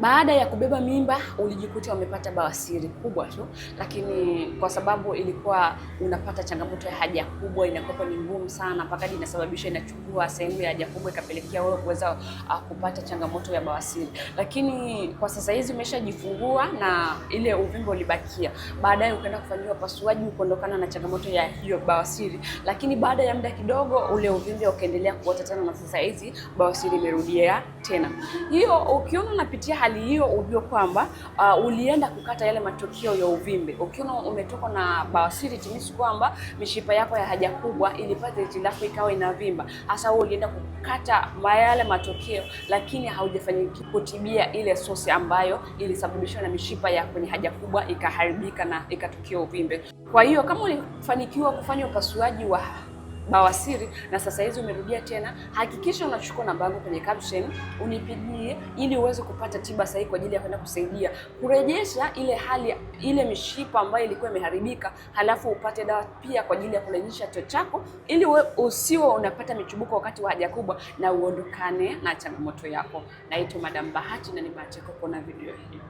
Baada ya kubeba mimba ulijikuta umepata bawasiri kubwa tu, lakini kwa sababu ilikuwa unapata changamoto ya haja kubwa, inakuwa ni ngumu sana mpaka inasababisha inachukua sehemu ya haja kubwa, ikapelekea wewe kuweza kupata changamoto ya bawasiri. Lakini kwa sasa hizi umeshajifungua na ile uvimbe ulibakia, baadaye ukaenda kufanyiwa upasuaji kuondokana na changamoto ya hiyo bawasiri, lakini baada ya muda kidogo ule uvimbe ukaendelea kuota tena, na sasa hizi bawasiri imerudia tena. Hiyo ukiona unapitia hali hiyo, ujue kwamba ulienda kukata yale matokeo ya uvimbe. Ukiona umetoka na bawasiri, timisi kwamba mishipa yako ya haja kubwa ilipata hitilafu ikawa inavimba. Hasa wewe ulienda kukata yale matokeo, lakini haujafanikiwa kutibia ile sosi ambayo ilisababishwa na mishipa ya kwenye haja kubwa ikaharibika na ikatokea uvimbe. Kwa hiyo kama ulifanikiwa kufanya upasuaji wa bawasiri na sasa hizi umerudia tena, hakikisha unachukua namba yangu kwenye caption unipigie, ili uweze kupata tiba sahihi kwa ajili ya kwenda kusaidia kurejesha ile hali, ile mishipa ambayo ilikuwa imeharibika, halafu upate dawa pia kwa ajili ya kurejesha choo chako, ili usiwe unapata michubuko wakati wa haja kubwa na uondokane na changamoto yako. Naitwa Madam Bahati na ni bahati yako kuona video hii.